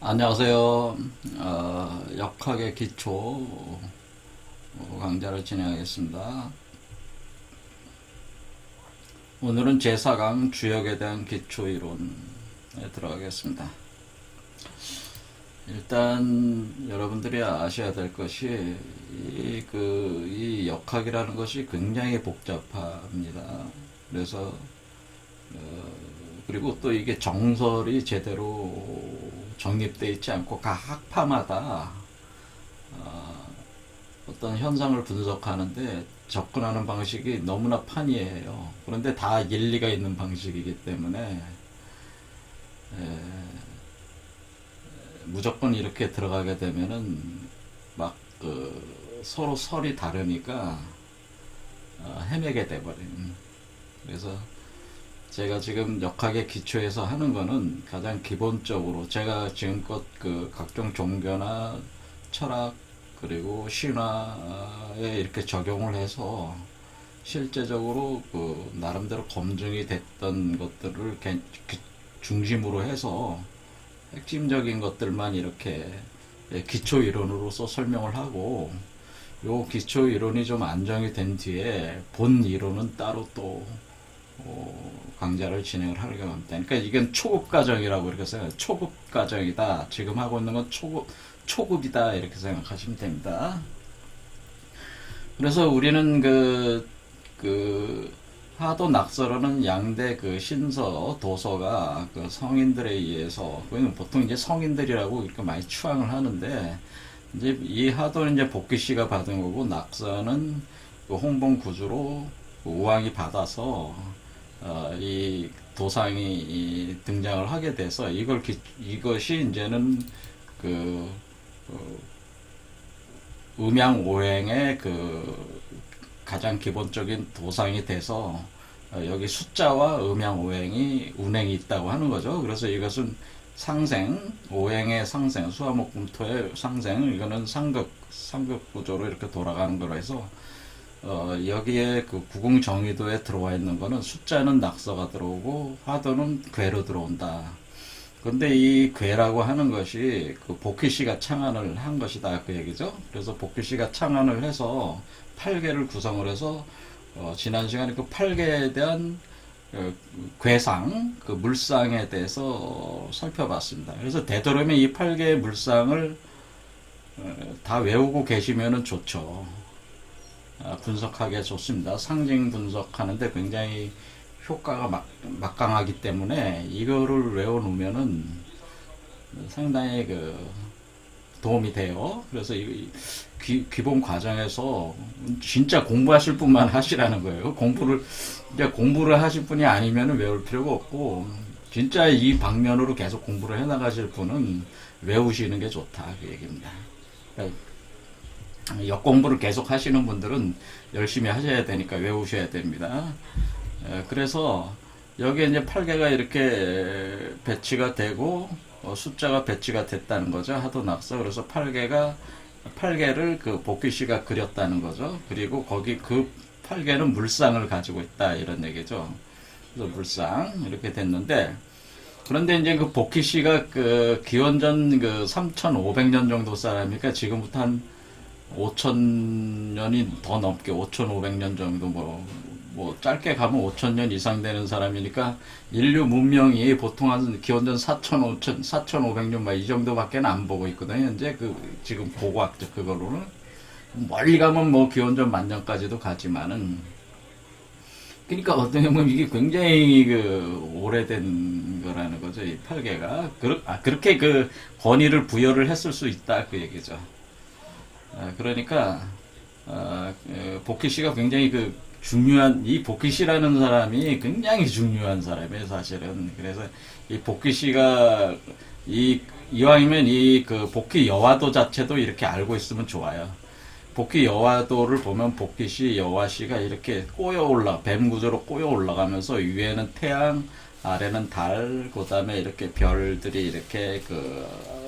안녕하세요. 역학의 기초 강좌를 진행하겠습니다. 오늘은 제4강 주역에 대한 기초 이론에 들어가겠습니다. 일단 여러분들이 아셔야 될 것이 이 역학이라는 것이 굉장히 복잡합니다. 그래서 그리고 또 이게 정설이 제대로 정립되어 있지 않고 각 학파마다 어떤 현상을 분석하는데 접근하는 방식이 너무나 판이해요. 그런데 다 일리가 있는 방식이기 때문에 무조건 이렇게 들어가게 되면은 막 서로 설이 다르니까 헤매게 돼버리는. 그래서 제가 지금 역학의 기초에서 하는 거는 가장 기본적으로 제가 지금껏 각종 종교나 철학 그리고 신화에 이렇게 적용을 해서 실제적으로 나름대로 검증이 됐던 것들을 중심으로 해서 핵심적인 것들만 이렇게 기초 이론으로서 설명을 하고, 요 기초 이론이 좀 안정이 된 뒤에 본 이론은 따로 또 강좌를 진행을 하려고 합니다. 그러니까 이건 초급 과정이라고 이렇게 생각해요. 초급 과정이다. 지금 하고 있는 건 초급이다. 이렇게 생각하시면 됩니다. 그래서 우리는 하도 낙서로는 양대 신서, 도서가 성인들에 의해서, 보통 이제 성인들이라고 이렇게 많이 추앙을 하는데, 이제 이 하도는 이제 복귀 씨가 받은 거고, 낙서는 홍봉 구주로 우왕이 받아서, 이 도상이 등장을 하게 돼서 이것이 이제는 음양오행의 가장 기본적인 도상이 돼서 여기 숫자와 음양오행이 운행이 있다고 하는 거죠. 그래서 이것은 상생, 오행의 상생, 수화목금토의 상생, 이거는 상극 구조로 이렇게 돌아가는 거로 해서 여기에 구궁 정의도에 들어와 있는 거는 숫자는 낙서가 들어오고 화도는 괴로 들어온다. 근데 이 괴라고 하는 것이 복희 씨가 창안을 한 것이다 그 얘기죠. 그래서 복희 씨가 창안을 해서 8개를 구성을 해서 지난 시간에 8개에 대한 괴상, 물상에 대해서 살펴봤습니다. 그래서 되도록이면 이 8개의 물상을 다 외우고 계시면 좋죠. 분석하기에 좋습니다. 상징 분석하는데 굉장히 효과가 막강하기 때문에 이거를 외워놓으면은 상당히 도움이 돼요. 그래서 기본 과정에서 진짜 공부하실 분만 하시라는 거예요. 공부를 하실 분이 아니면 외울 필요가 없고, 진짜 이 방면으로 계속 공부를 해나가실 분은 외우시는 게 좋다 그 얘기입니다. 역공부를 계속 하시는 분들은 열심히 하셔야 되니까 외우셔야 됩니다. 그래서 여기에 이제 8개가 이렇게 배치가 되고 숫자가 배치가 됐다는 거죠. 하도 낙서. 그래서 8개를 복귀 씨가 그렸다는 거죠. 그리고 거기 8개는 물상을 가지고 있다 이런 얘기죠. 그래서 물상 이렇게 됐는데, 그런데 이제 복희 씨가 기원전 3,500년 정도 사람이니까 지금부터 한 5,000년이 더 넘게 5,500년 정도 뭐 짧게 가면 5,000년 이상 되는 사람이니까 인류 문명이 보통 한 기원전 4,500년 막 이 정도밖에 안 보고 있거든요. 현재 지금 고고학적 그거로는 멀리 가면 뭐 기원전 만년까지도 가지만은, 그러니까 어떻게 보면 이게 굉장히 오래된 거라는 거죠. 이 8개가 그렇게 권위를 부여를 했을 수 있다 그 얘기죠. 그러니까 복희 씨가 굉장히 이 복희 씨라는 사람이 굉장히 중요한 사람이에요, 사실은. 그래서 이 복희 씨가 이왕이면 복희 여화도 자체도 이렇게 알고 있으면 좋아요. 복희 여화도를 보면 복희 씨, 여화 씨가 이렇게 뱀 구조로 꼬여 올라가면서 위에는 태양, 아래는 달, 그 다음에 이렇게 별들이 이렇게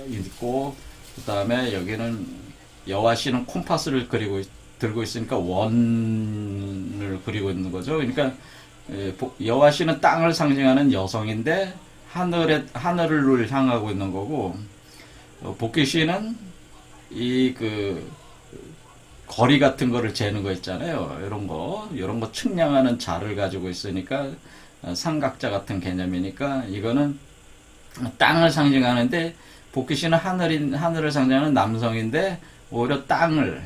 있고, 그 다음에 여기는 여화 씨는 콤파스를 들고 있으니까 원을 그리고 있는 거죠. 그러니까 여화 씨는 땅을 상징하는 여성인데 하늘을 향하고 있는 거고, 복귀시는 이 거리 같은 거를 재는 거 있잖아요. 이런 거 측량하는 자를 가지고 있으니까 삼각자 같은 개념이니까 이거는 땅을 상징하는데 복귀시는 하늘을 상징하는 남성인데 오히려 땅을,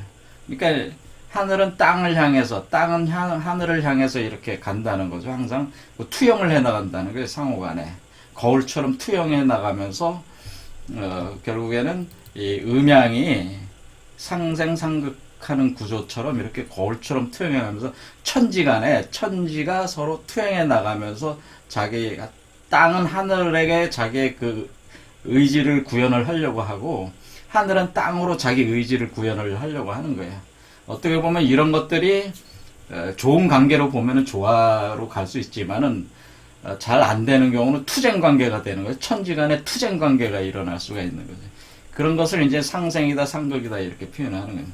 그러니까 하늘은 땅을 향해서, 땅은 하늘을 향해서 이렇게 간다는 거죠. 항상 투영을 해 나간다는 거예요. 상호간에 거울처럼 투영해 나가면서 결국에는 이 음양이 상생상극하는 구조처럼 이렇게 거울처럼 투영해 나가면서 천지가 서로 투영해 나가면서 땅은 하늘에게 자기의 그 의지를 구현을 하려고 하고 하늘은 땅으로 자기 의지를 구현을 하려고 하는 거예요. 어떻게 보면 이런 것들이 좋은 관계로 보면은 조화로 갈 수 있지만은 잘 안 되는 경우는 투쟁 관계가 되는 거예요. 천지간의 투쟁 관계가 일어날 수가 있는 거죠. 그런 것을 이제 상생이다, 상극이다 이렇게 표현하는 거예요.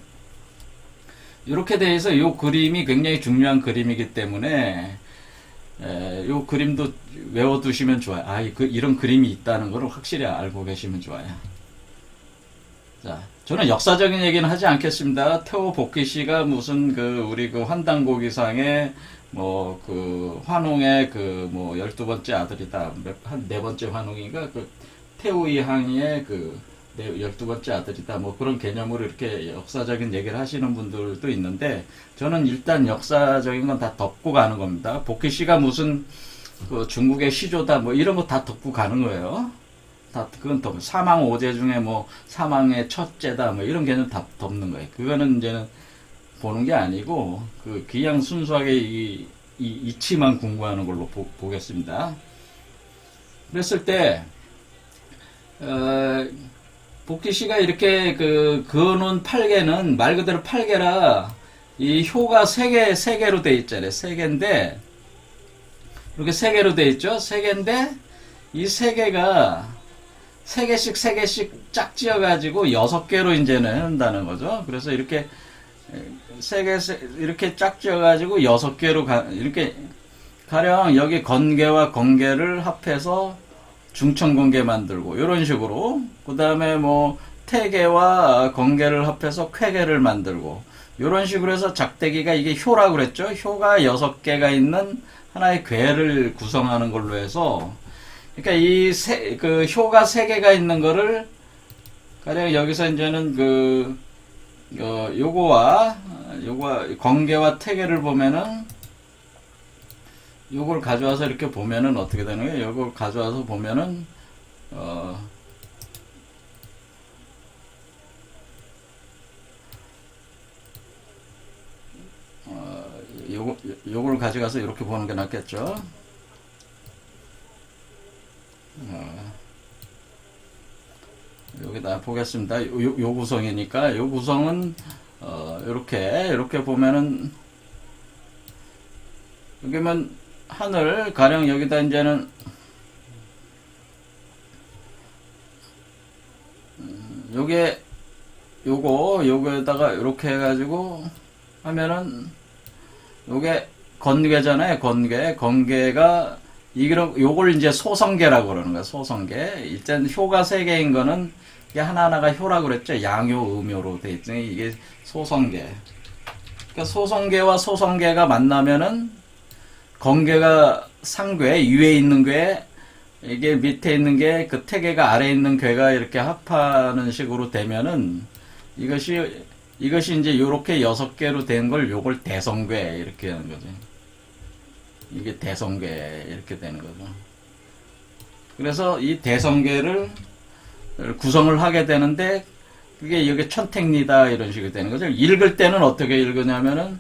이렇게 돼서 이 그림이 굉장히 중요한 그림이기 때문에 이 그림도 외워두시면 좋아요. 이런 그림이 있다는 걸 확실히 알고 계시면 좋아요. 자, 저는 역사적인 얘기는 하지 않겠습니다. 태호 복귀시가 무슨 우리 환단고기상의 환웅의 12번째 아들이다. 한 4번째 환웅인가? 태우이 항의 12번째 아들이다. 그런 개념으로 이렇게 역사적인 얘기를 하시는 분들도 있는데, 저는 일단 역사적인 건 다 덮고 가는 겁니다. 복귀시가 무슨 중국의 시조다. 이런 거 다 덮고 가는 거예요. 그건 사망 5제 중에 사망의 첫째다. 이런 개념 다 덮는 거예요. 그거는 이제는 보는 게 아니고, 그냥 순수하게 이 이치만 공부하는 걸로 보겠습니다. 그랬을 때, 복귀시가 이렇게 그어놓은 팔개는 말 그대로 팔개라, 이 효가 3개로 돼 있잖아요. 3개인데, 이렇게 3개로 돼 있죠? 3개인데, 이 3개가 3개씩 짝지어가지고 6개로 이제는 한다는 거죠. 그래서 이렇게 3개, 이렇게 짝지어가지고 6개로 이렇게, 가령 여기 건개와 건개를 합해서 중천건개 만들고, 이런 식으로. 그 다음에 태개와 건개를 합해서 쾌개를 만들고, 이런 식으로 해서 작대기가 이게 효라고 그랬죠. 효가 6개가 있는 하나의 궤를 구성하는 걸로 해서, 그러니까 효가 3개가 있는 거를, 가령 여기서 이제는 요거와 건개와 태개를 보면은, 요걸 가져와서 이렇게 보면은 어떻게 되는 거예요? 요걸 가져와서 보면은, 요걸 가져가서 이렇게 보는 게 낫겠죠? 여기다 보겠습니다. 요 구성이니까, 요 구성은, 이렇게 보면은, 여기면 하늘, 가령 여기다 이제는, 요거에다가 이렇게 해가지고 하면은, 요게 건개잖아요. 건개가, 요걸 이제 소성계라고 그러는 거야. 소성계. 일단 효가 3개인 거는 이게 하나하나가 효라고 그랬죠. 양효, 음효로 돼 있으니 이게 소성계. 그러니까 소성계와 소성계가 만나면은 건계가 상괴, 위에 있는 괴, 이게 밑에 있는 게 태계가 아래에 있는 괴가 이렇게 합하는 식으로 되면은 이것이 이제 요렇게 6개로 된 걸 요걸 대성괴 이렇게 하는 거죠. 이게 대성괴 이렇게 되는 거죠. 그래서 이 대성괴를 구성을 하게 되는데 그게 여기 천택리다 이런 식으로 되는 거죠. 읽을 때는 어떻게 읽으냐면은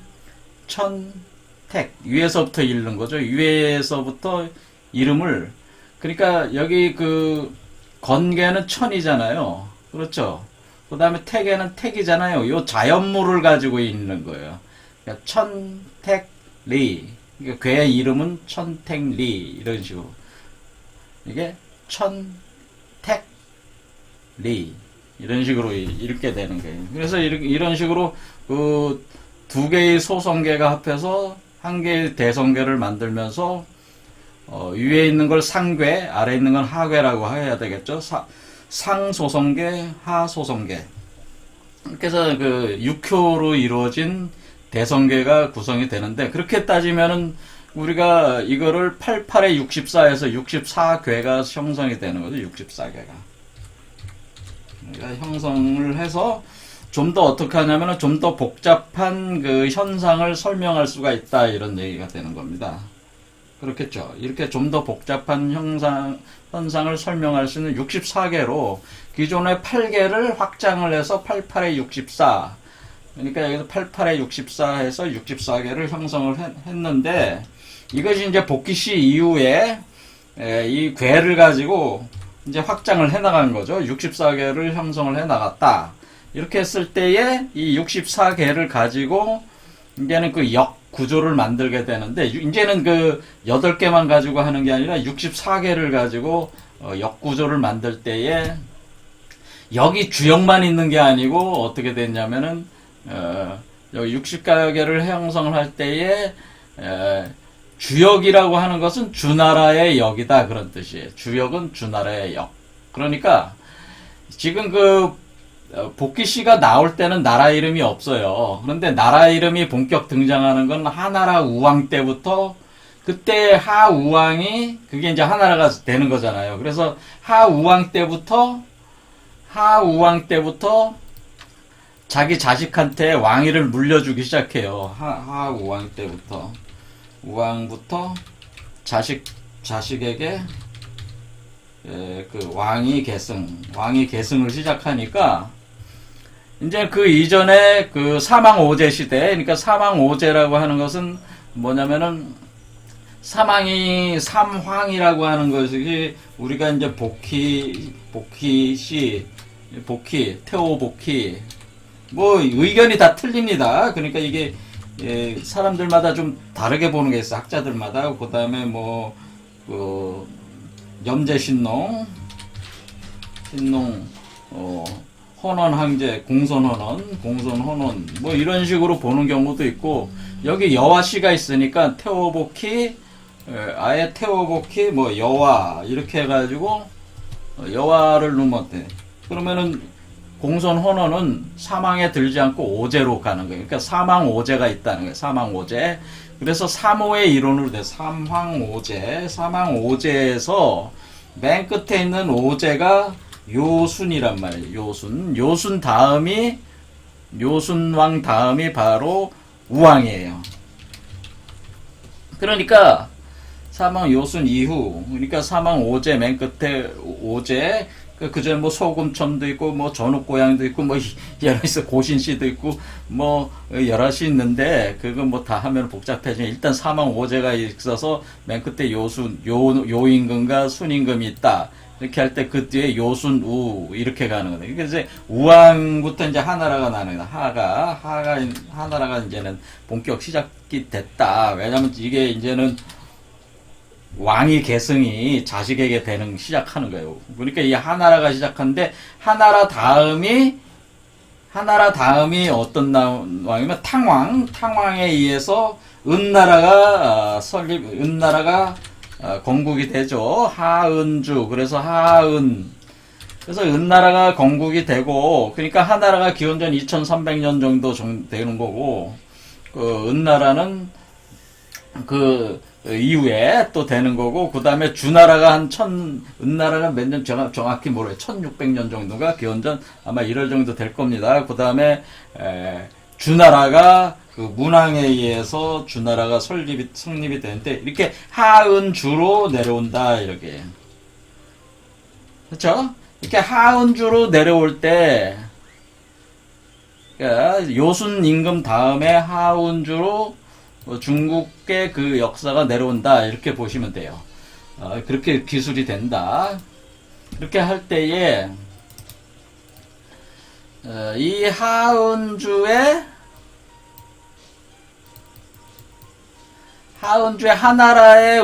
천택 위에서부터 읽는 거죠. 위에서부터 이름을, 그러니까 여기 건개는 천이잖아요. 그렇죠. 그 다음에 택에는 택이잖아요. 요 자연물을 가지고 읽는 거예요. 그러니까 천택리. 그러니까 괴의 이름은 천택리 이런 식으로 이게 천택리 이런 식으로 읽게 되는 거예요. 그래서 이런 식으로 두 개의 소성계가 합해서 한 개의 대성계를 만들면서 위에 있는 걸 상괴, 아래에 있는 건 하괴라고 해야 되겠죠. 상소성계, 하소성계. 그래서 그 6효로 이루어진 대성계가 구성이 되는데, 그렇게 따지면은 우리가 이거를 88에 64에서 64궤가 형성이 되는 거죠. 64궤가. 그러니까 형성을 해서 좀 더 어떻게 하냐면은 좀 더 복잡한 그 현상을 설명할 수가 있다, 이런 얘기가 되는 겁니다. 그렇겠죠. 이렇게 좀 더 복잡한 현상을 설명할 수 있는 64개로 기존의 8개를 확장을 해서 88에 64. 그러니까 여기서 88에 64 해서 64개를 형성을 했는데, 이것이 이제 복귀시 이후에 이 궤를 가지고 이제 확장을 해 나간 거죠. 64개를 형성을 해 나갔다. 이렇게 했을 때에 이 64개를 가지고 이제는 그 역 구조를 만들게 되는데, 이제는 그 8개만 가지고 하는 게 아니라 64개를 가지고 역 구조를 만들 때에 여기 주역만 있는 게 아니고 어떻게 됐냐면은 여기 60개를 형성을 할 때에 주역이라고 하는 것은 주나라의 역이다, 그런 뜻이에요. 주역은 주나라의 역. 그러니까 지금 그 복귀시가 나올 때는 나라 이름이 없어요. 그런데 나라 이름이 본격 등장하는 건 하나라 우왕 때부터, 그때 하우왕이 그게 이제 하나라가 되는 거잖아요. 그래서 하우왕 때부터 자기 자식한테 왕위를 물려주기 시작해요. 하우왕 때부터. 우왕부터 자식에게 그 왕위 계승을 시작하니까, 이제 그 이전에 그 사망오제 시대, 그러니까 사망오제라고 하는 것은 뭐냐면은 사망이 삼황이라고 하는 것이, 우리가 이제 태오복희, 뭐 의견이 다 틀립니다. 그러니까 이게 사람들마다 좀 다르게 보는 게 있어. 학자들마다. 그 다음에 뭐 염제신농, 헌원항제, 공손헌원, 뭐 이런 식으로 보는 경우도 있고, 여기 여와씨가 있으니까 태오복희, 아예 태오복희, 뭐 여와 이렇게 해가지고 여와를 넣으면 돼. 그러면은 공손헌원은 사망에 들지 않고 오제로 가는 거예요. 그러니까 사망오제가 있다는 거예요. 사망오제. 그래서 삼오의 이론으로 돼. 삼황오제. 사망오제에서 맨 끝에 있는 오제가 요순이란 말이에요. 요순왕 다음이 바로 우왕이에요. 그러니까 사망 요순 이후, 그러니까 사망 오제 맨 끝에 오제, 그전에 뭐 소금천도 있고 뭐 전옥고양도 있고 뭐 여러 있어, 고신씨도 있고 뭐 여럿이 있는데, 그거 뭐 다 하면 복잡해지면, 일단 사망 오제가 있어서 맨 끝에 요임금과 순임금이 있다. 이렇게 할 때 그 뒤에 요순우 이렇게 가는 거예요. 그러니까 이제 우왕부터 이제 하나라가 나는 거다. 하나라가 이제는 본격 시작이 됐다. 왜냐면 이게 이제는 왕위 계승이 자식에게 시작하는 거예요. 그러니까 이 하나라가 시작하는데, 하나라 다음이 어떤 왕이면 탕왕에 의해서 은나라가 건국이 되죠. 하은주. 그래서 그래서 은나라가 건국이 되고, 그러니까 하나라가 기원전 2300년 정도 되는 거고, 그 은나라는 그 이후에 또 되는 거고, 그 다음에 주나라가 은나라가 몇 년 정확히 모르겠어요. 1600년 정도가 기원전 아마 이럴 정도 될 겁니다. 그 다음에 주나라가 그 문왕에 의해서 주나라가 성립이 되는데, 이렇게 하은주로 내려온다, 이렇게. 그렇죠? 이렇게 하은주로 내려올 때, 그러니까 요순 임금 다음에 하은주로 중국의 그 역사가 내려온다, 이렇게 보시면 돼요. 그렇게 기술이 된다. 이렇게 할 때에 이 하은주의 하나라의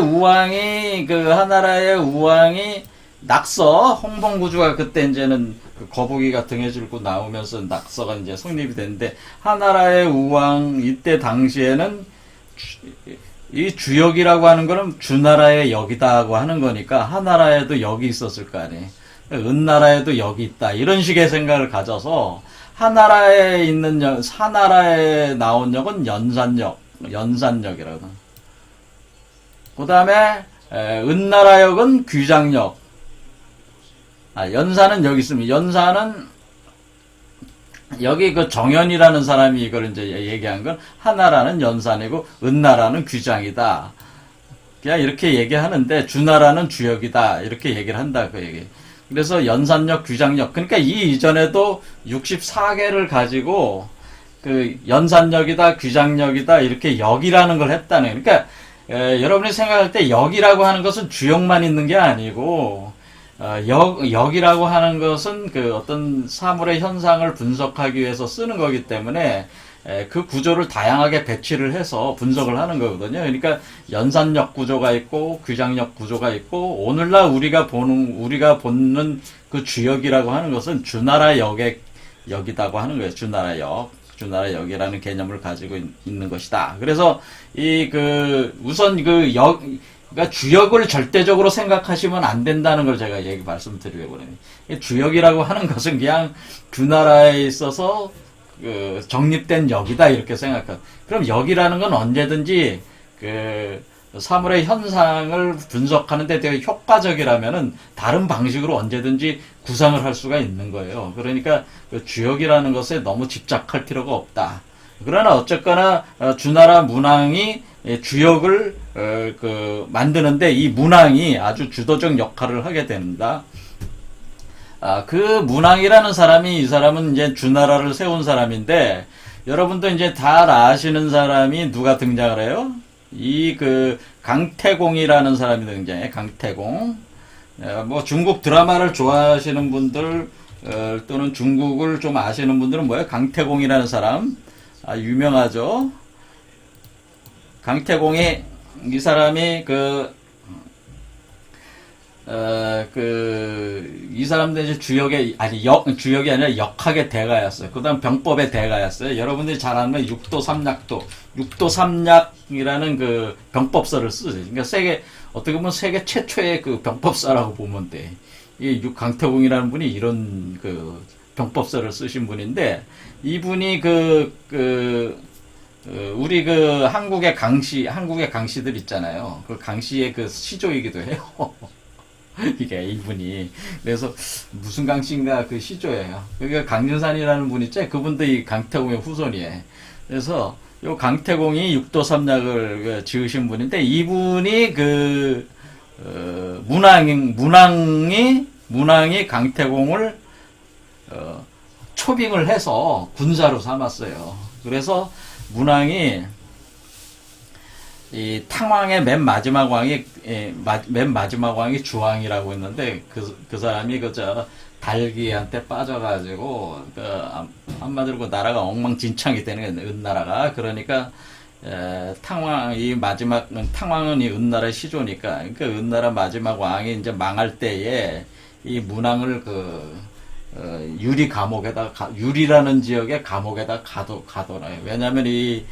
우왕이 낙서, 홍봉구주가 그때 이제는 그 거북이가 등에 들고 나오면서 낙서가 이제 성립이 됐는데, 하나라의 우왕 이때 당시에는 이 주역이라고 하는 거는 주나라의 역이다고 하는 거니까 하나라에도 역이 있었을 거 아니에요. 은나라에도 역이 있다. 이런 식의 생각을 가져서 하나라에 있는 하나라에 나온 역은 연산역이라고. 그 다음에 은나라 역은 귀장역. 연산은 여기 있습니다. 연산은 여기 그 정연이라는 사람이 이걸 이제 얘기한 건 하나라는 연산이고 은나라는 귀장이다. 그냥 이렇게 얘기하는데 주나라는 주역이다. 이렇게 얘기를 한다. 그 얘기. 그래서 연산역, 귀장역. 그러니까 이 이전에도 64개를 가지고 그 연산역이다, 귀장역이다 이렇게 역이라는 걸 했다는. 그러니까 여러분이 생각할 때 역이라고 하는 것은 주역만 있는 게 아니고 역이라고 하는 것은 그 어떤 사물의 현상을 분석하기 위해서 쓰는 거기 때문에 그 구조를 다양하게 배치를 해서 분석을 하는 거거든요. 그러니까 연산역 구조가 있고 귀장역 구조가 있고 오늘날 우리가 보는 그 주역이라고 하는 것은 주나라 역의 역이라고 하는 거예요. 주나라역이라는 개념을 가지고 있는 것이다. 그래서 우선 그러니까 주역을 절대적으로 생각하시면 안 된다는 걸 제가 말씀드리려고 해요. 주역이라고 하는 것은 그냥 주나라에 있어서 정립된 역이다 이렇게 생각하고, 그럼 역이라는 건 언제든지 사물의 현상을 분석하는데 되게 효과적이라면은 다른 방식으로 언제든지 구상을 할 수가 있는 거예요. 그러니까 주역이라는 것에 너무 집착할 필요가 없다. 그러나 어쨌거나 주나라 문항이 주역을 만드는데 이 문항이 아주 주도적 역할을 하게 됩니다. 그 문항이라는 사람이, 이 사람은 이제 주나라를 세운 사람인데, 여러분도 이제 다 아시는 사람이 누가 등장을 해요? 강태공이라는 사람이 등장해. 강태공. 뭐 중국 드라마를 좋아하시는 분들 또는 중국을 좀 아시는 분들은 뭐예요? 강태공이라는 사람 유명하죠. 강태공이, 이 사람이 이 사람들 이제 주역이 아니라 역학의 대가였어요. 그 다음 병법의 대가였어요. 여러분들이 잘 아는 육도삼약이라는 그 병법서를 쓰죠. 그러니까 어떻게 보면 세계 최초의 그 병법사라고 보면 돼. 강태공이라는 분이 이런 그 병법서를 쓰신 분인데, 이분이 우리 한국의 강씨들 있잖아요. 그 강씨의 그 시조이기도 해요. 이분이. 그래서 무슨 강씨인가 그 시조예요. 그러니까 강준산이라는 분 있죠. 그분도 이 강태공의 후손이에요. 그래서 요 강태공이 육도삼약을 지으신 분인데, 이분이 문항이 강태공을 초빙을 해서 군사로 삼았어요. 그래서 문항이 이 탕왕의 맨 마지막 왕이 주왕이라고 했는데, 그 사람이 달기한테 빠져가지고 한마디로 나라가 엉망진창이 되는 거예요. 은나라가. 그러니까 탕왕은 이 은나라의 시조니까, 그러니까 은나라 마지막 왕이 이제 망할 때에 이 문항을 유리라는 지역의 감옥에다 가둬놔요. 왜냐하면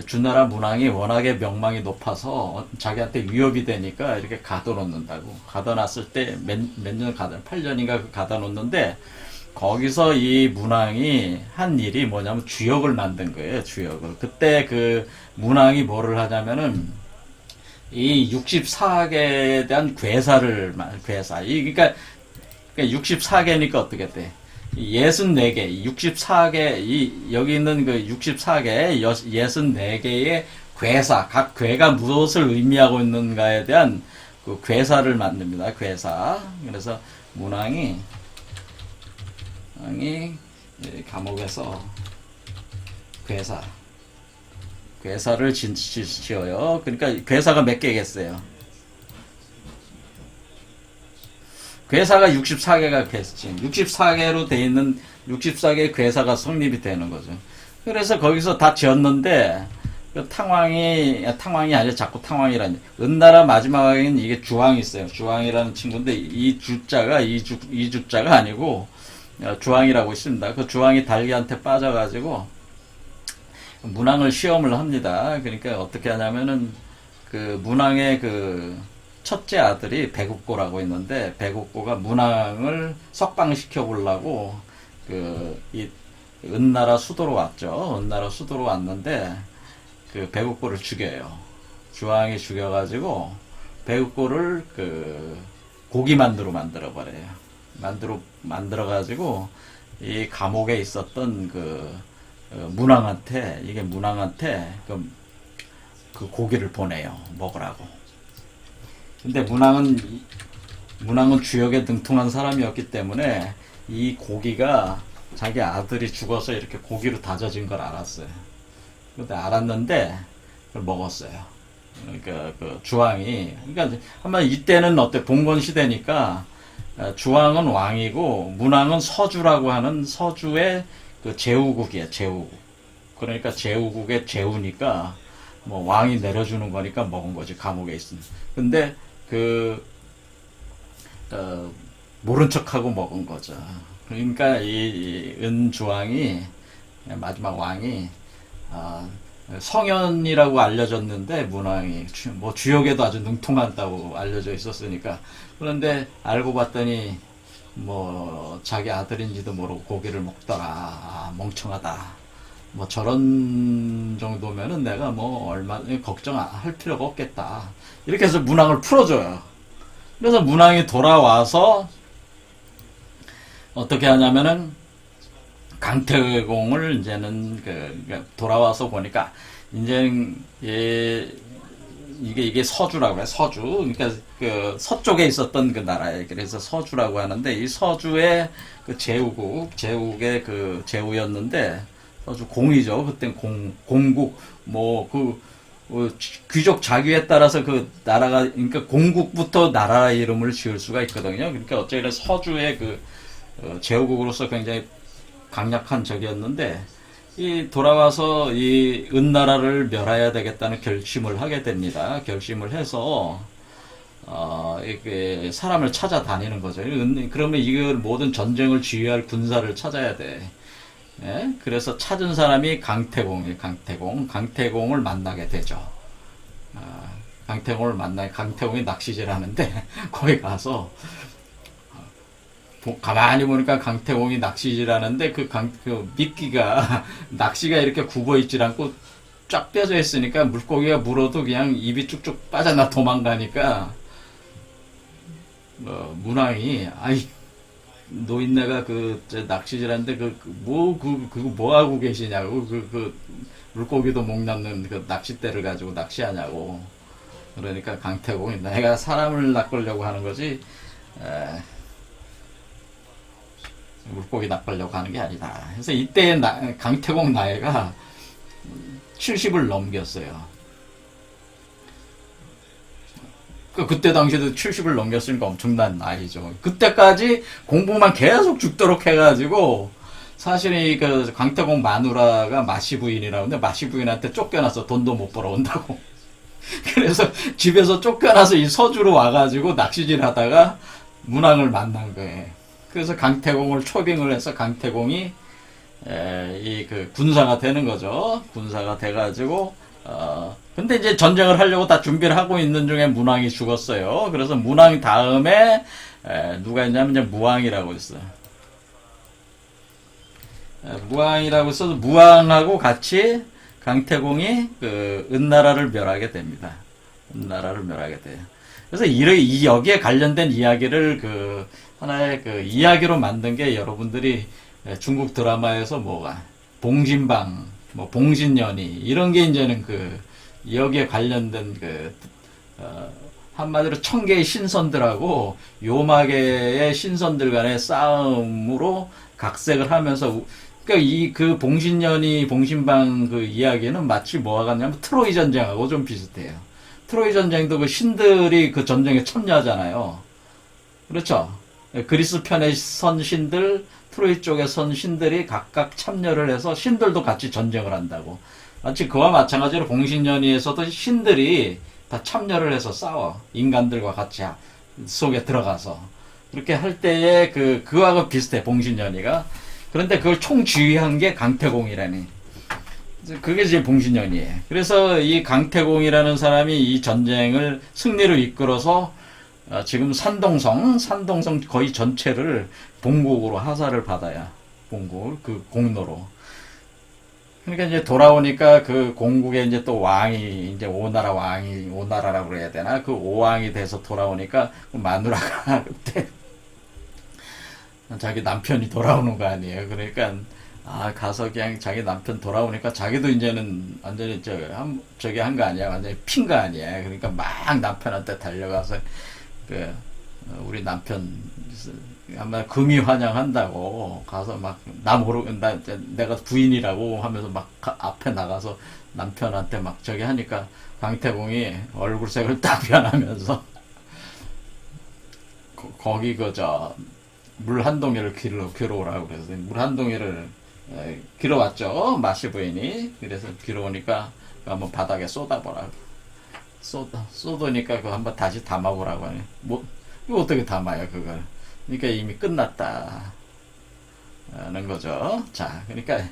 주나라 문항이 워낙에 명망이 높아서 자기한테 위협이 되니까 이렇게 가둬놓는다고. 가둬놨을 때 몇 년 8년인가 가둬놓는데, 거기서 이 문항이 한 일이 뭐냐면 주역을 만든 거예요. 주역을. 그때 문항이 뭐를 하냐면은 이 64개에 대한 괴사. 그러니까 64개니까 어떻게 돼? 64개, 64개, 여기 있는 64개, 64개의 괴사, 각 괴가 무엇을 의미하고 있는가에 대한 괴사를 만듭니다. 괴사. 그래서 문항이 감옥에서 괴사를 지어요. 그러니까 괴사가 몇 개겠어요? 괴사가 64개가 64개로 돼 있는 64개의 괴사가 성립이 되는 거죠. 그래서 거기서 다 지었는데, 탕왕이 아니라 자꾸 탕왕이라니. 은나라 마지막 왕에는 이게 주왕이 있어요. 주왕이라는 친구인데, 이 주자가 아니고, 주왕이라고 있습니다. 그 주왕이 달기한테 빠져가지고, 문항을 시험을 합니다. 그러니까 어떻게 하냐면은, 문항의 첫째 아들이 백우고라고 있는데 백우고가 문왕을 석방시켜 보려고 이 은나라 수도로 왔죠. 은나라 수도로 왔는데 그 백우고를 죽여요. 주왕이 죽여가지고 백우고를 고기만두로 만들어 버려요. 만들어가지고 이 감옥에 있었던 문왕한테 그 고기를 보내요. 먹으라고. 근데 문왕은 주역에 능통한 사람이었기 때문에 이 고기가 자기 아들이 죽어서 이렇게 고기로 다져진 걸 알았어요. 근데 알았는데 그걸 먹었어요. 그러니까 주왕이, 그러니까 한번 이때는 어때, 봉건 시대니까 주왕은 왕이고 문왕은 서주라고 하는 서주의 제후국이에요. 제후국. 그러니까 제후국의 제후니까 뭐 왕이 내려주는 거니까 먹은 거지, 감옥에 있으면. 근데 모른 척하고 먹은 거죠. 그러니까 이 은주왕이, 마지막 왕이 성현이라고 알려졌는데, 문왕이 뭐 주역에도 아주 능통한다고 알려져 있었으니까. 그런데 알고 봤더니 뭐 자기 아들인지도 모르고 고기를 먹더라. 멍청하다. 뭐 저런 정도면은 내가 뭐 얼마 걱정할 필요가 없겠다. 이렇게 해서 문왕을 풀어줘요. 그래서 문왕이 돌아와서 어떻게 하냐면은 강태공을 이제는 돌아와서 보니까 이제 이게 서주라고 그래. 서주. 그러니까 서쪽에 있었던 그 나라에, 그래서 서주라고 하는데, 이 서주의 제후국의 제후였는데, 서주 공이죠. 그땐 공국, 귀족 자규에 따라서 그 나라가, 그러니까 공국부터 나라 이름을 지을 수가 있거든요. 그러니까 어쨌든 서주의 제후국으로서 굉장히 강력한 적이었는데, 돌아와서 이 은나라를 멸해야 되겠다는 결심을 하게 됩니다. 결심을 해서 이렇게 사람을 찾아다니는 거죠. 그러면 이걸 모든 전쟁을 지휘할 군사를 찾아야 돼. 예? 그래서 찾은 사람이 강태공이에요. 강태공을 만나게 되죠. 강태공이 낚시질 하는데 거기 가서 가만히 보니까 강태공이 낚시질 하는데 미끼가 낚시가 이렇게 굽어 있질 않고 쫙 펴져 있으니까 물고기가 물어도 그냥 입이 쭉쭉 빠져나 도망가니까 문왕이, 아이 노인네가 낚시질 하는데 그거 뭐 하고 계시냐고, 물고기도 목 남는 낚싯대를 가지고 낚시하냐고. 그러니까 강태공이, 내가 사람을 낚으려고 하는 거지 물고기 낚으려고 하는 게 아니다. 그래서 이때 강태공 나이가 70을 넘겼어요. 그때 당시에도 70을 넘겼으니까 엄청난 나이죠. 그때까지 공부만 계속 죽도록 해가지고, 사실은 강태공 마누라가 마씨 부인이라고 하는데, 마씨 부인한테 쫓겨나서 돈도 못 벌어온다고. 그래서 집에서 쫓겨나서 이 서주로 와가지고 낚시질 하다가 문왕을 만난 거예요. 그래서 강태공을 초빙을 해서 강태공이 군사가 되는 거죠. 군사가 돼가지고 근데 이제 전쟁을 하려고 다 준비를 하고 있는 중에 문왕이 죽었어요. 그래서 문왕 다음에 누가 있냐면 이제 무왕이라고 있어요. 무왕이라고 써서 무왕하고 같이 강태공이 은나라를 멸하게 됩니다. 은나라를 멸하게 돼요. 그래서 여기에 관련된 이야기를 하나의 이야기로 만든 게, 여러분들이 중국 드라마에서 봉진방, 봉진연희, 이런 게 이제는 여기에 관련된 한마디로 천개의 신선들하고 요마계의 신선들 간의 싸움으로 각색을 하면서, 그러니까 봉진연희, 봉진방 이야기는 마치 뭐와 같냐면 트로이 전쟁하고 좀 비슷해요. 트로이 전쟁도 신들이 전쟁에 참여하잖아요. 그렇죠? 그리스 편에 선 신들, 트로이 쪽에 선 신들이 각각 참여를 해서 신들도 같이 전쟁을 한다고. 마치 그와 마찬가지로 봉신연희에서도 신들이 다 참여를 해서 싸워. 인간들과 같이 속에 들어가서. 그렇게 할 때에 그와 비슷해, 봉신연희가. 그런데 그걸 총지휘한 게 강태공이라니. 그게 이제 봉신연희예요. 그래서 이 강태공이라는 사람이 이 전쟁을 승리로 이끌어서 지금 산동성 거의 전체를 본국으로 하사를 받아야 본국 그 공로로. 그러니까 이제 돌아오니까 그 공국에 이제 또 왕이 이제 오나라라고 그래야 되나 그 오왕이 돼서 돌아오니까 그 마누라가 그때 자기 남편이 돌아오는 거 아니에요. 그러니까 가서 그냥 자기 남편 돌아오니까 자기도 이제는 완전히 저기 한 거 아니야. 완전히 핀 거 아니야. 그러니까 막 남편한테 달려가서 우리 남편 아마 금이 환영한다고 가서 막 내가 부인이라고 하면서 막 앞에 나가서 남편한테 막 저기 하니까 강태공이 얼굴색을 딱 변하면서 거기 물 한 동이를 길어오라고 그래서 물 한 동이를 길어왔죠. 마시 부인이. 그래서 길어오니까 한번 바닥에 쏟아보라고. 쏟으니까 그거 한번 다시 담아보라고 하네. 이거 어떻게 담아요, 그걸. 그러니까 이미 끝났다. 하는 거죠. 자, 그러니까,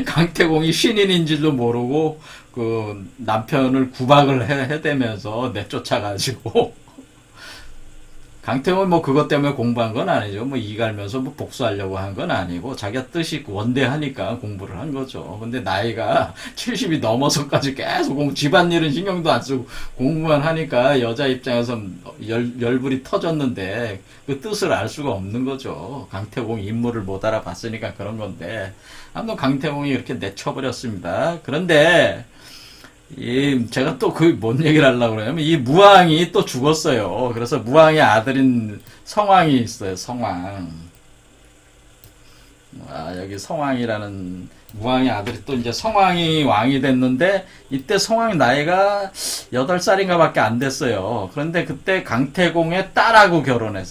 강태공이 신인인 줄도 모르고, 그, 남편을 구박을 해대면서 내쫓아가지고, 강태공은 뭐 그것 때문에 공부한 건 아니죠. 뭐 이갈면서 뭐 복수하려고 한 건 아니고 자기가 뜻이 원대하니까 공부를 한 거죠. 근데 나이가 70이 넘어서까지 계속 집안일은 신경도 안 쓰고 공부만 하니까 여자 입장에서 열불이 터졌는데 그 뜻을 알 수가 없는 거죠. 강태공이 인물을 못 알아봤으니까 그런 건데 아무튼 강태공이 이렇게 내쳐버렸습니다. 그런데 제가 또 뭔 얘기를 하려고 그러냐면, 이 무왕이 또 죽었어요. 그래서 무왕의 아들인 성왕이 있어요, 성왕. 여기 성왕이라는 무왕의 아들이 또 이제 성왕이 왕이 됐는데, 이때 성왕 나이가 8살인가 밖에 안 됐어요. 그런데 그때 강태공의 딸하고 결혼을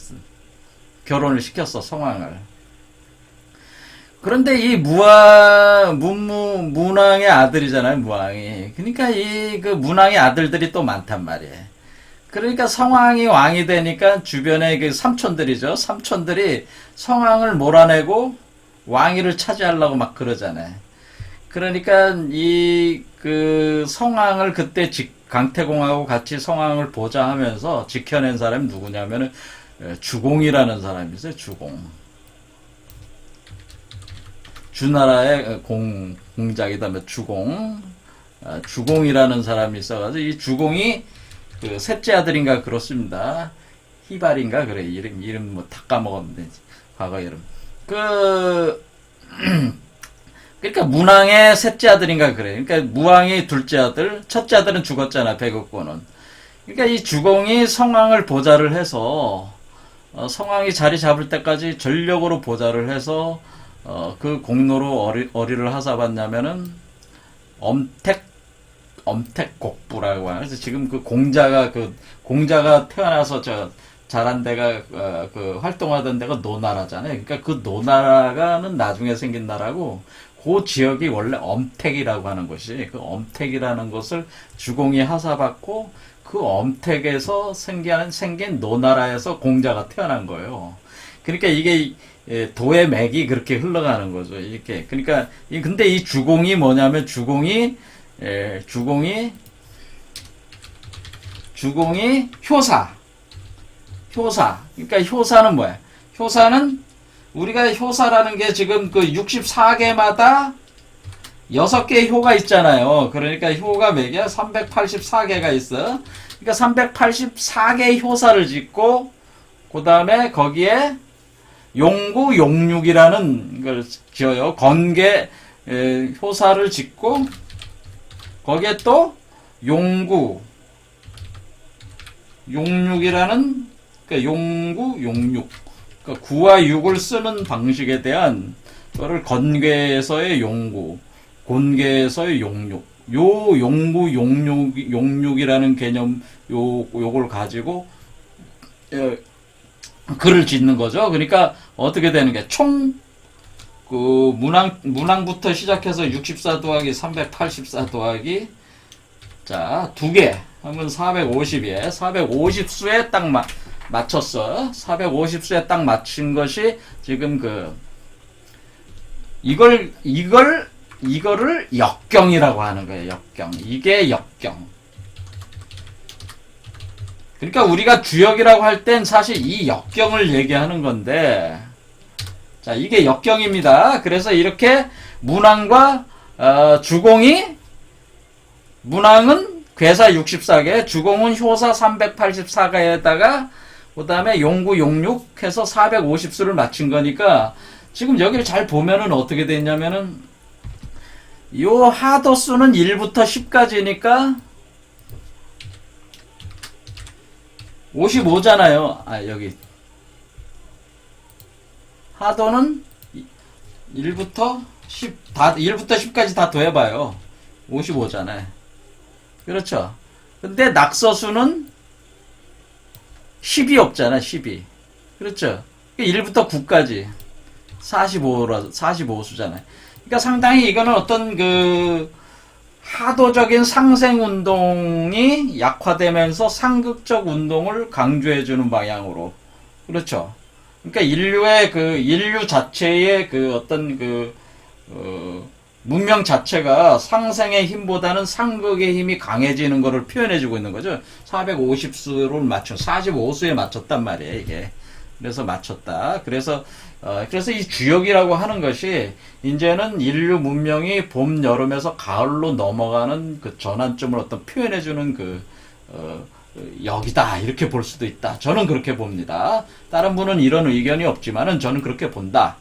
시켰어, 성왕을. 그런데 이 문왕의 아들이잖아요, 무왕이. 그러니까 그 문왕의 아들들이 또 많단 말이에요. 그러니까 성왕이 왕이 되니까 주변에 그 삼촌들이죠. 삼촌들이 성왕을 몰아내고 왕위를 차지하려고 막 그러잖아요. 그러니까 그 성왕을 그때 강태공하고 같이 성왕을 보자 하면서 지켜낸 사람이 누구냐면은 주공이라는 사람이 있어요, 주공. 주나라의 공작이다, 주공이라는 사람이 있어가지고, 이 주공이 그 셋째 아들인가 그렇습니다. 희발인가 그래. 이름 뭐 다 까먹었는데, 과거 이름. 그러니까 문왕의 셋째 아들인가 그래. 그러니까 무왕이 둘째 아들, 첫째 아들은 죽었잖아, 백업고는. 그러니까 이 주공이 성왕을 보좌를 해서, 성왕이 자리 잡을 때까지 전력으로 보좌를 해서, 그 공로로 어리를 하사받냐면은 엄택곡부라고 하는. 그래서 지금 그 공자가 태어나서 자란 데가 그 활동하던 데가 노나라잖아요. 그러니까 그 노나라가는 나중에 생긴 나라고 그 지역이 원래 엄택이라고 하는 것이 그 엄택이라는 것을 주공이 하사받고 그 엄택에서 생긴 노나라에서 공자가 태어난 거예요. 그러니까 이게 도의 맥이 그렇게 흘러가는 거죠. 이렇게. 그러니까, 근데 이 주공이 뭐냐면, 주공이 효사. 그러니까 효사는 뭐야? 효사는, 우리가 효사라는 게 지금 그 64개마다 6개의 효가 있잖아요. 그러니까 효가 몇 개야? 384개가 있어. 그러니까 384개의 효사를 짓고, 그 다음에 거기에 용구, 용육이라는 걸 지어요. 건계, 효사를 짓고, 거기에 또 용구, 용육이라는, 그러니까 용구, 용육. 그러니까 구와 육을 쓰는 방식에 대한, 그거를 건계에서의 용구, 곤계에서의 용육. 요 용구, 용육이라는 개념, 요걸 가지고, 글을 짓는 거죠. 그러니까 어떻게 되는 게 그 문왕부터 시작해서 64 더하기 384 더하기 자 2개 하면 450이에 450수에 딱 맞췄어. 450수에 딱 맞춘 것이 지금 이거를 역경이라고 하는 거예요. 역경. 이게 역경. 그러니까 우리가 주역이라고 할 땐 사실 이 역경을 얘기하는 건데, 자, 이게 역경입니다. 그래서 이렇게 문왕과 주공이, 문왕은 괴사 64개, 주공은 효사 384개에다가 그 다음에 용구 용육 해서 450수를 맞춘 거니까, 지금 여기를 잘 보면은 어떻게 됐냐면은 요 하도수는 1부터 10까지니까 55잖아요. 아, 여기 하도는 1부터 10, 1부터 10까지 다 더해봐요. 55잖아요. 그렇죠. 근데 낙서수는 10이 없잖아, 10이. 그렇죠. 1부터 9까지 45수잖아요. 그러니까 상당히 이거는 어떤 하도적인 상생 운동이 약화되면서 상극적 운동을 강조해주는 방향으로. 그렇죠. 그러니까 인류 자체의 문명 자체가 상생의 힘보다는 상극의 힘이 강해지는 것을 표현해주고 있는 거죠. 450수를 45수에 맞췄단 말이에요, 이게. 그래서 맞췄다. 그래서 이 주역이라고 하는 것이 이제는 인류 문명이 봄, 여름에서 가을로 넘어가는 그 전환점을 어떤 표현해주는 역이다. 이렇게 볼 수도 있다. 저는 그렇게 봅니다. 다른 분은 이런 의견이 없지만은 저는 그렇게 본다.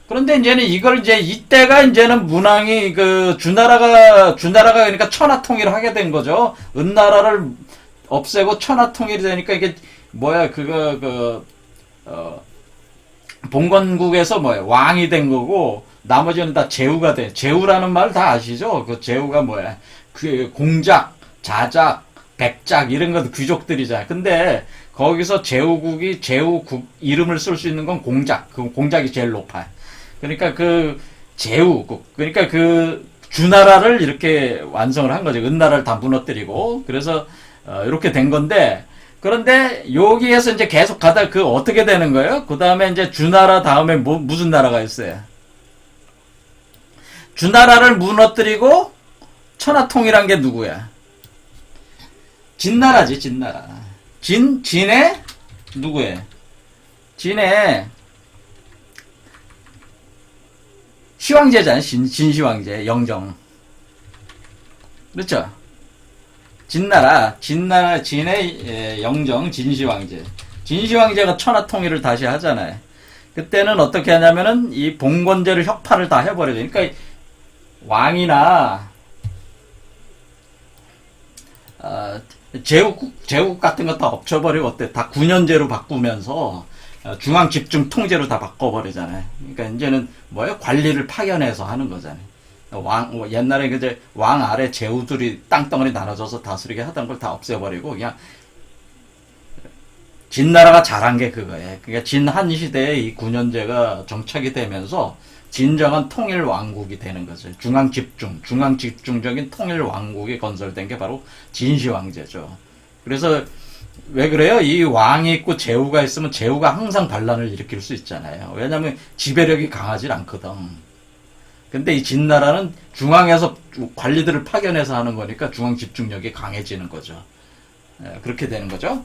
그런데 이제는 이때가 이제는 문왕이 주나라가 그러니까 천하통일을 하게 된 거죠. 은나라를 없애고 천하통일이 되니까 이게 봉건국에서 왕이 된 거고, 나머지는 다 제후가 돼. 제후라는 말 다 아시죠? 그 제후가 뭐야? 공작, 자작, 백작, 이런 것 귀족들이잖아. 근데, 거기서 제후국 이름을 쓸 수 있는 건 공작. 그 공작이 제일 높아. 그러니까 제후국. 그러니까 주나라를 이렇게 완성을 한 거죠. 은나라를 다 무너뜨리고. 그래서, 이렇게 된 건데, 그런데 여기에서 이제 계속 가다 어떻게 되는 거예요? 그 다음에 이제 주나라 다음에 무슨 나라가 있어요? 주나라를 무너뜨리고 천하통일한 게 누구야? 진나라지, 진나라. 진의 누구예요? 진의 시황제잖아요. 진시황제, 영정. 그렇죠? 진의 영정, 진시황제. 진시황제가 천하통일을 다시 하잖아요. 그때는 어떻게 하냐면은, 이 봉건제를 혁파를 다 해버려요. 그러니까, 왕이나, 제국 같은 거 다 엎쳐버리고, 어때? 다 군현제로 바꾸면서, 중앙 집중 통제로 다 바꿔버리잖아요. 그러니까 이제는 관리를 파견해서 하는 거잖아요. 옛날에 이제 왕 아래 제후들이 땅덩어리 나눠져서 다스리게 하던 걸 다 없애버리고 그냥 진나라가 잘한 게 그거예요. 그러니까 진한 시대에 이 군현제가 정착이 되면서 진정한 통일 왕국이 되는 거죠. 중앙 집중적인 통일 왕국이 건설된 게 바로 진시황제죠. 그래서 왜 그래요? 이 왕이 있고 제후가 있으면 제후가 항상 반란을 일으킬 수 있잖아요. 왜냐면 지배력이 강하지 않거든. 근데 이 진나라는 중앙에서 관리들을 파견해서 하는 거니까 중앙 집중력이 강해지는 거죠. 그렇게 되는 거죠.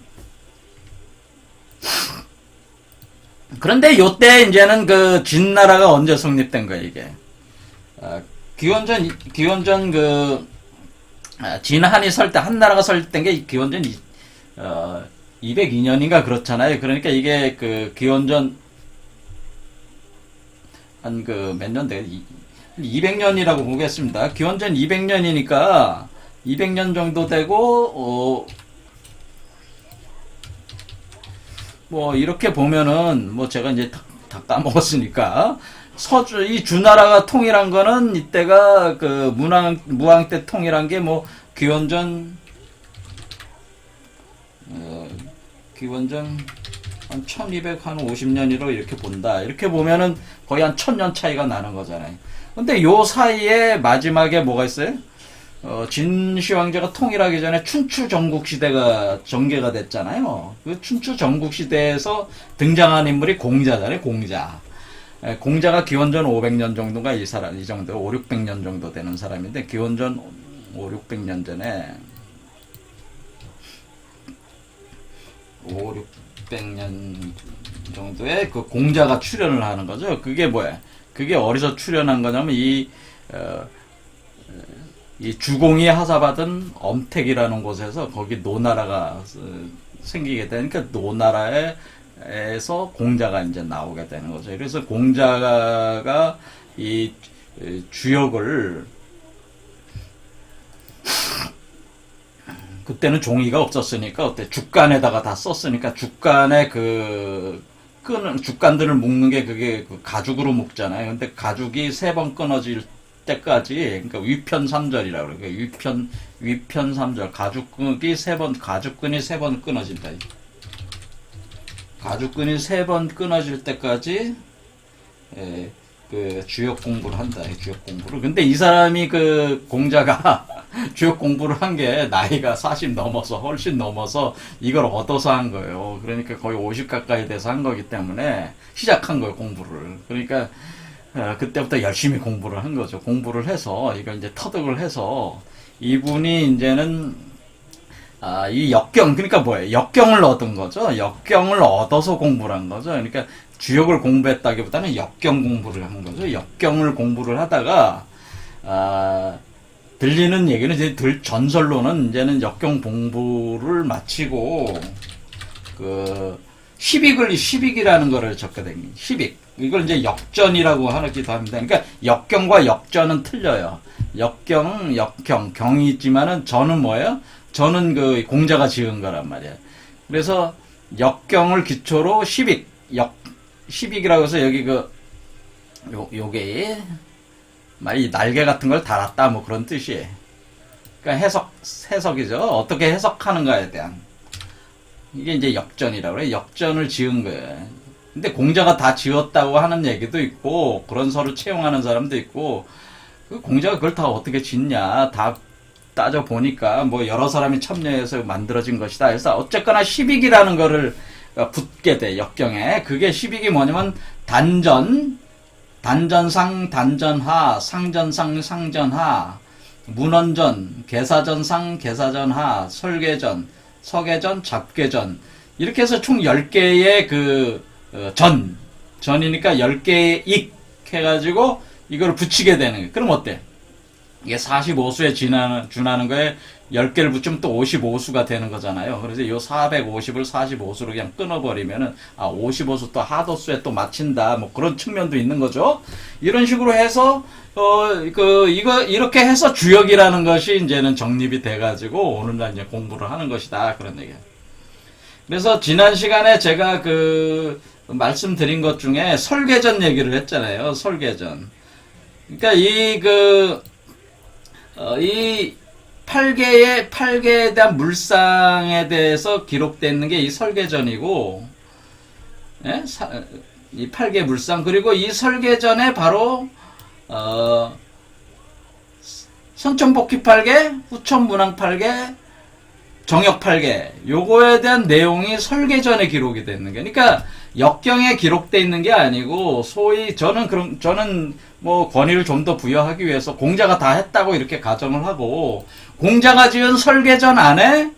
그런데 요때 이제는 진나라가 언제 성립된 거예요, 이게? 기원전 진한이 한나라가 설립된 게 기원전 202년인가 그렇잖아요. 그러니까 이게 기원전 몇 년 돼? 200년이라고 보겠습니다. 기원전 200년이니까 200년 정도 되고 이렇게 보면은 제가 이제 다 까먹었으니까 이 주나라가 통일한 거는 이때가 무왕 때 통일한 게 기원전 한 1250년이로 이렇게 본다. 이렇게 보면은 거의 한 1000년 차이가 나는 거잖아요. 근데 요 사이에 마지막에 뭐가 있어요? 진시황제가 통일하기 전에 춘추 전국시대가 전개가 됐잖아요. 그 춘추 전국시대에서 등장한 인물이 공자잖아요, 공자. 공자가 기원전 500년 정도가 이 정도, 5, 600년 정도 되는 사람인데, 기원전 5, 600년 전에, 5, 600년 정도의 그 공자가 출연을 하는 거죠. 그게 뭐야? 그게 어디서 출연한 거냐면 이 주공이 하사받은 엄택이라는 곳에서 거기 노나라가 생기게 되니까 노나라에서 공자가 이제 나오게 되는 거죠. 그래서 공자가 이 주역을 그때는 종이가 없었으니까 어때 죽간에다가 다 썼으니까 죽간에 죽간들을 묶는 게 그게 그 가죽으로 묶잖아요. 근데 가죽이 3번 끊어질 때까지 그러니까 위편삼절이라고 그래요. 위편삼절 가죽끈이 3번 끊어진다. 가죽끈이 3번 끊어질 때까지 그 주역 공부를 한다. 주역 공부를. 근데 이 사람이 그 공자가 주역 공부를 한 게 나이가 40 넘어서 훨씬 넘어서 이걸 얻어서 한 거예요. 그러니까 거의 50 가까이 돼서 한 거기 때문에 시작한 거예요, 공부를. 그러니까 그때부터 열심히 공부를 한 거죠. 공부를 해서 이걸 이제 터득을 해서 이분이 이제는 이 역경 그러니까 뭐예요? 역경을 얻은 거죠. 역경을 얻어서 공부를 한 거죠. 그러니까 주역을 공부했다기보다는 역경 공부를 한 거죠. 역경을 공부를 하다가 들리는 얘기는 이제 전설로는 이제는 역경 공부를 마치고 그 십익이라는 거를 적거든요. 십익. 이걸 이제 역전이라고 하기도 합니다. 그러니까 역경과 역전은 틀려요. 경이 있지만은 전은 뭐예요? 전은 그 공자가 지은 거란 말이에요. 그래서 역경을 기초로 십익이라고 해서 여기 요게 이 날개 같은 걸 달았다 뭐 그런 뜻이에요. 그러니까 해석이죠. 어떻게 해석하는가에 대한 이게 이제 역전이라고 그래요. 역전을 지은 거예요. 근데 공자가 다 지었다고 하는 얘기도 있고 그런 서로 채용하는 사람도 있고 그 공자가 그걸 다 어떻게 짓냐 다 따져 보니까 뭐 여러 사람이 참여해서 만들어진 것이다. 그래서 어쨌거나 십익이라는 거를 붙게 돼 역경에. 그게 십익이 뭐냐면 단전상, 단전하, 상전상, 상전하, 문헌전, 계사전상, 계사전하, 설계전, 서계전, 잡계전 이렇게 해서 총 10개의 전이니까 10개의 익 해가지고 이걸 붙이게 되는 거예요. 그럼 어때? 이게 45수에 준하는 거에 10개를 붙이면 또 55수가 되는 거잖아요. 그래서 이 450을 45수로 그냥 끊어버리면은 55수 또 하도수에 또 맞춘다. 뭐 그런 측면도 있는 거죠. 이런 식으로 해서 이렇게 해서 주역이라는 것이 이제는 정립이 돼가지고 오늘날 이제 공부를 하는 것이다. 그런 얘기예요. 그래서 지난 시간에 제가 말씀드린 것 중에 설계전 얘기를 했잖아요. 설계전. 그러니까 이 8개에 대한 물상에 대해서 기록되어 있는 게 이 설계전이고, 예? 이 8개 물상, 그리고 이 설계전에 바로, 선천복귀 8개, 후천문항 8개, 정역 8개, 요거에 대한 내용이 설계전에 기록이 되어 있는 게, 그러니까 역경에 기록되어 있는 게 아니고, 소위, 저는 뭐 권위를 좀 더 부여하기 위해서 공자가 다 했다고 이렇게 가정을 하고, 공자가 지은 설계전 안에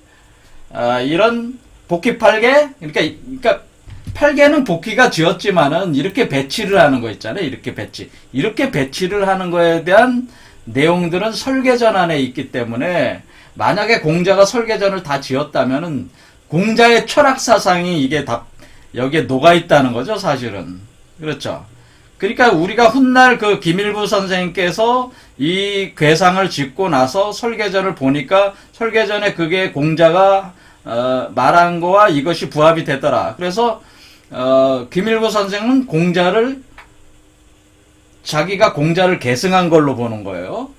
이런 복귀 8개, 그러니까 8개는 복귀가 지었지만은 이렇게 배치를 하는 거 있잖아요. 이렇게 배치를 하는 거에 대한 내용들은 설계전 안에 있기 때문에 만약에 공자가 설계전을 다 지었다면은 공자의 철학 사상이 이게 다 여기에 녹아 있다는 거죠, 사실은. 그렇죠. 그러니까 우리가 훗날 김일부 선생님께서 이 궤상을 짓고 나서 설계전을 보니까 설계전에 그게 공자가 말한 거와 이것이 부합이 되더라. 그래서 김일부 선생은 자기가 공자를 계승한 걸로 보는 거예요.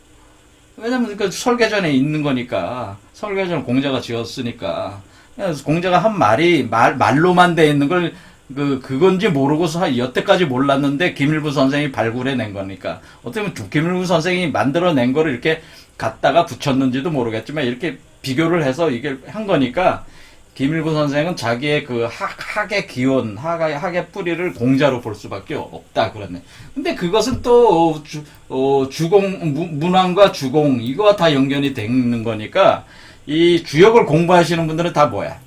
왜냐면 설계전에 있는 거니까. 설계전을 공자가 지었으니까. 그래서 공자가 한 말이 말로만 돼 있는 걸 그건지 모르고서 여태까지 몰랐는데 김일부 선생이 발굴해낸 거니까. 어떻게 보면 김일부 선생이 만들어낸 거를 이렇게 갖다가 붙였는지도 모르겠지만 이렇게 비교를 해서 이게 한 거니까 김일부 선생은 자기의 학의 기원, 학의 뿌리를 공자로 볼 수밖에 없다. 그러네. 근데 그것은 또, 문왕과 주공, 이거와 다 연결이 되는 거니까 이 주역을 공부하시는 분들은 다 뭐야?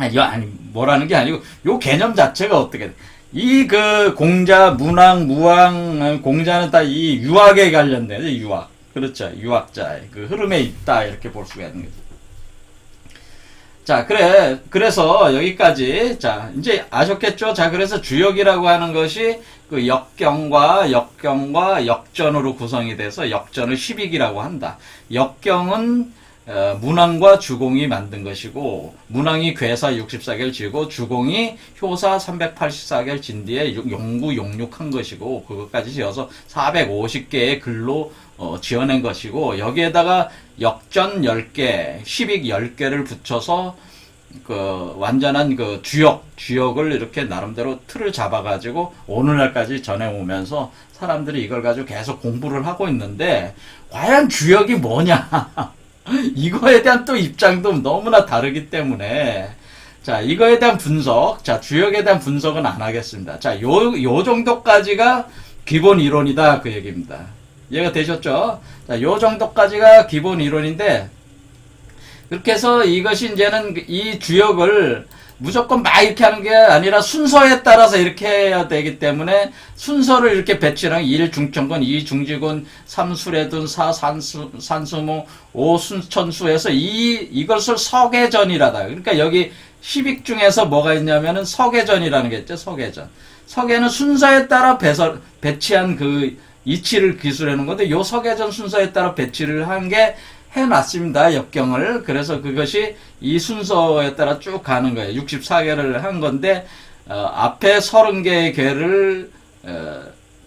아니, 뭐라는 게 아니고, 요 개념 자체가 어떻게 돼? 이 그 공자, 문왕, 무왕, 공자는 다 이 유학에 관련된, 유학. 그렇죠. 유학자의 그 흐름에 있다. 이렇게 볼 수가 있는 거죠. 자, 그래서 여기까지. 자, 이제 아셨겠죠? 자, 그래서 주역이라고 하는 것이 그 역경과 역전으로 구성이 돼서 역전을 10익이라고 한다. 역경은 문왕과 주공이 만든 것이고, 문왕이 괴사 64개를 지고 주공이 효사 384개를 진 뒤에 용구 용육한 것이고, 그것까지 지어서 450개의 글로 지어낸 것이고, 여기에다가 역전 10개, 10익 10개를 붙여서 그 완전한 그 주역을 이렇게 나름대로 틀을 잡아가지고 오늘날까지 전해오면서 사람들이 이걸 가지고 계속 공부를 하고 있는데, 과연 주역이 뭐냐? 이거에 대한 또 입장도 너무나 다르기 때문에, 자, 이거에 대한 분석, 자, 주역에 대한 분석은 안 하겠습니다. 자, 요 정도까지가 기본 이론이다. 그 얘기입니다. 이해가 되셨죠? 자, 요 정도까지가 기본 이론인데, 그렇게 해서 이것이 이제는 이 주역을 무조건 막 이렇게 하는 게 아니라 순서에 따라서 이렇게 해야 되기 때문에 순서를 이렇게 배치하는 1 중천군, 2 중지군, 3 수레둔, 4 산수무, 5 순천수에서 이것을 서계전이라다. 그러니까 여기 10익 중에서 뭐가 있냐면은 서계전이라는 게 있죠. 서계전. 서계는 순서에 따라 배치한 그 이치를 기술하는 건데, 요 서계전 순서에 따라 배치를 한 게 해놨습니다. 역경을. 그래서 그것이 이 순서에 따라 쭉 가는 거예요. 64개를 한 건데, 앞에 30개의 개를,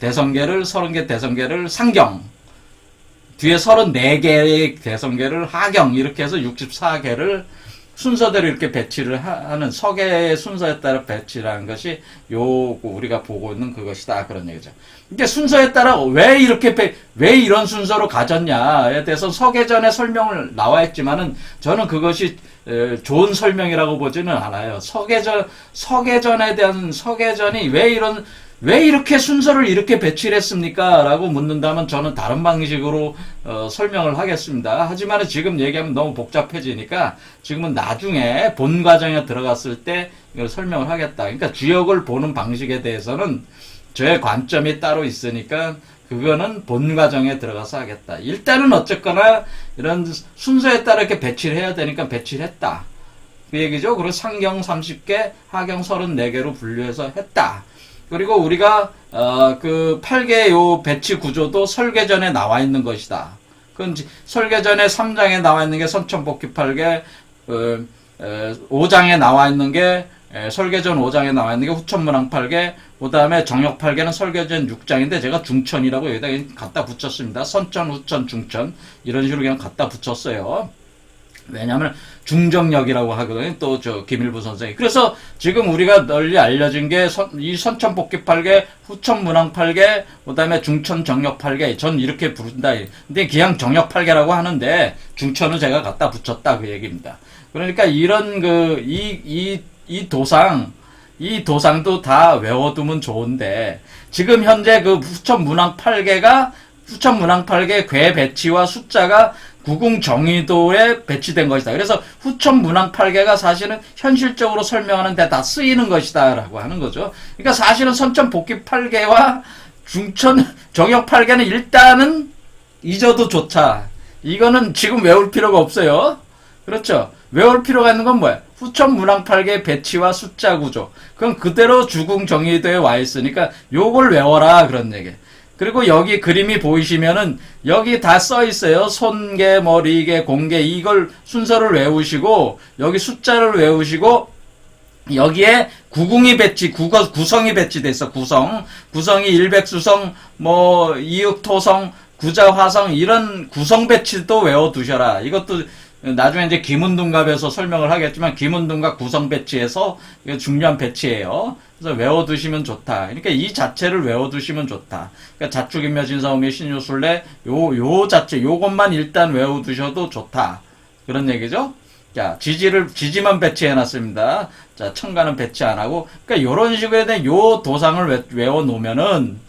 대성계를, 30개 대성계를 상경, 뒤에 34개의 대성계를 하경, 이렇게 해서 64개를 순서대로 이렇게 배치를 하는, 서계의 순서에 따라 배치를 하는 것이 우리가 보고 있는 그것이다. 그런 얘기죠. 이게 순서에 따라 왜 이런 순서로 가졌냐에 대해서 서계전에 설명을 나와 있지만은, 저는 그것이 좋은 설명이라고 보지는 않아요. 서계전에 대한, 서계전이 왜 이렇게 순서를 이렇게 배치를 했습니까? 라고 묻는다면 저는 다른 방식으로 설명을 하겠습니다. 하지만 지금 얘기하면 너무 복잡해지니까 지금은 나중에 본 과정에 들어갔을 때 이걸 설명을 하겠다. 그러니까 주역을 보는 방식에 대해서는 저의 관점이 따로 있으니까 그거는 본 과정에 들어가서 하겠다. 일단은 어쨌거나 이런 순서에 따라 이렇게 배치를 해야 되니까 배치를 했다. 그 얘기죠. 그리고 상경 30개, 하경 34개로 분류해서 했다. 그리고 우리가 그 8개의 요 배치 구조도 설계전에 나와 있는 것이다. 그건 설계전에 3장에 나와 있는 게 선천복귀 8개, 5장에 나와 있는 게 설계전 5장에 나와 있는 게 후천문항 8개, 그 다음에 정역 8개는 설계전 6장인데 제가 중천이라고 여기다 갖다 붙였습니다. 선천, 후천, 중천 이런 식으로 그냥 갖다 붙였어요. 왜냐하면 중정역이라고 하거든요. 또 김일부 선생이. 그래서 지금 우리가 널리 알려진 게 이 선천복귀 8개, 후천문항 8개, 그 다음에 중천 정역 8개. 전 이렇게 부른다. 근데 그냥 정역 8개라고 하는데 중천은 제가 갖다 붙였다. 그 얘기입니다. 그러니까 이런 이 도상도 다 외워두면 좋은데, 지금 현재 그 후천문항 8개 괴 배치와 숫자가 구궁 정의도에 배치된 것이다. 그래서 후천문항 8개가 사실은 현실적으로 설명하는 데 다 쓰이는 것이다 라고 하는 거죠. 그러니까 사실은 선천복귀 8개와 중천 정역 8개는 일단은 잊어도 좋다. 이거는 지금 외울 필요가 없어요. 그렇죠. 외울 필요가 있는 건 뭐야? 후천문항 8개 배치와 숫자 구조. 그럼 그대로 주궁 정의도에 와 있으니까 요걸 외워라. 그런 얘기. 그리고 여기 그림이 보이시면은 여기 다 써 있어요. 손개, 머리개, 공개, 이걸 순서를 외우시고, 여기 숫자를 외우시고, 여기에 구궁이 구성이 배치돼 있어. 구성이 일백수성, 이육토성, 구자화성, 이런 구성 배치도 외워두셔라. 이것도 나중에 이제 김운둔갑에서 설명을 하겠지만, 김운둔갑 구성 배치에서 중요한 배치예요. 그래서 외워두시면 좋다. 그러니까 이 자체를 외워두시면 좋다. 그러니까 자축인묘 진사오미 신유술래 요 자체 요것만 일단 외워두셔도 좋다. 그런 얘기죠. 자, 지지만 배치해놨습니다. 자, 청가는 배치 안 하고, 그러니까 요런 식으로 된 요 도상을 외워놓으면은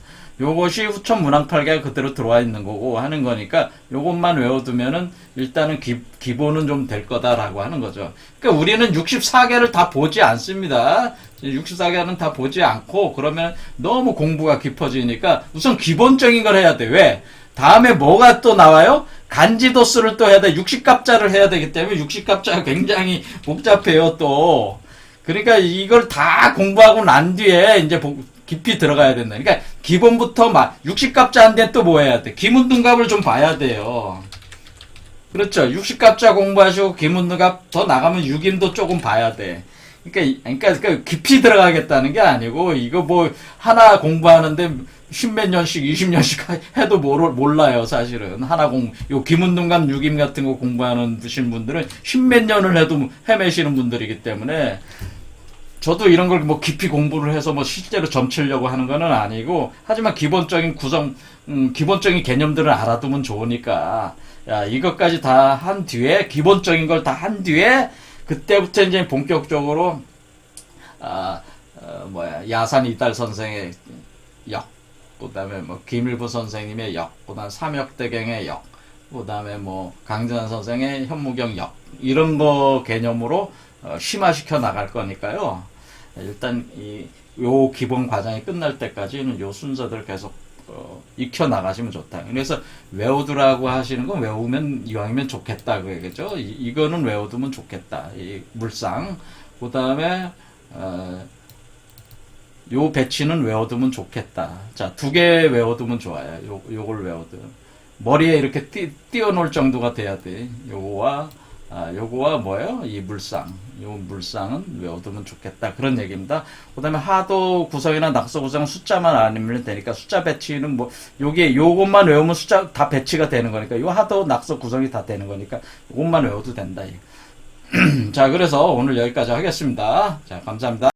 요것이 후천 문항8개가 그대로 들어와 있는 거고 하는 거니까 요것만 외워두면은 일단은 기본은 좀 될 거다라고 하는 거죠. 그러니까 우리는 64개를 다 보지 않습니다. 64개는 다 보지 않고 그러면 너무 공부가 깊어지니까 우선 기본적인 걸 해야 돼. 왜? 다음에 뭐가 또 나와요? 간지도수를 또 해야 돼. 60갑자를 해야 되기 때문에 60갑자가 굉장히 복잡해요, 또. 그러니까 이걸 다 공부하고 난 뒤에 이제 깊이 들어가야 된다. 그러니까 기본부터 막 60갑자 한데 또 뭐 해야 돼? 기문등갑을 좀 봐야 돼요. 그렇죠. 60갑자 공부하시고 기문등갑 더 나가면 6임도 조금 봐야 돼. 그러니까 깊이 들어가겠다는 게 아니고 이거 뭐 하나 공부하는데 10몇 년씩 20년씩 해도 몰라요, 사실은. 요 기문등갑 6임 같은 거 공부하는 분들은 10몇 년을 해도 헤매시는 분들이기 때문에 저도 이런 걸 뭐 깊이 공부를 해서 뭐 실제로 점치려고 하는 거는 아니고, 하지만 기본적인 기본적인 개념들을 알아두면 좋으니까, 야, 이것까지 다 한 뒤에, 기본적인 걸 다 한 뒤에, 그때부터 이제 본격적으로, 야산 이달 선생의 역, 그 다음에 뭐, 김일부 선생님의 역, 그 다음 삼역대경의 역, 그 다음에 뭐, 강진환 선생의 현무경 역, 이런 거 개념으로 심화시켜 나갈 거니까요. 일단 요 기본 과정이 끝날 때까지는 요 순서들 계속 익혀 나가시면 좋다. 그래서 외우두라고 하시는 건 외우면 이왕이면 좋겠다 그러겠죠. 이거는 외워두면 좋겠다. 이 물상. 그 다음에 요 배치는 외워두면 좋겠다. 자, 2개 외워두면 좋아요. 요걸 외워두. 머리에 이렇게 띄워놓을 정도가 돼야 돼. 요거와 뭐예요? 이 물상. 요 물상은 외워두면 좋겠다. 그런 얘기입니다. 그 다음에 하도 구성이나 낙서 구성은 숫자만 아니면 되니까 숫자 배치는 뭐, 요것만 외우면 숫자 다 배치가 되는 거니까, 요 하도 낙서 구성이 다 되는 거니까, 요것만 외워도 된다. 자, 그래서 오늘 여기까지 하겠습니다. 자, 감사합니다.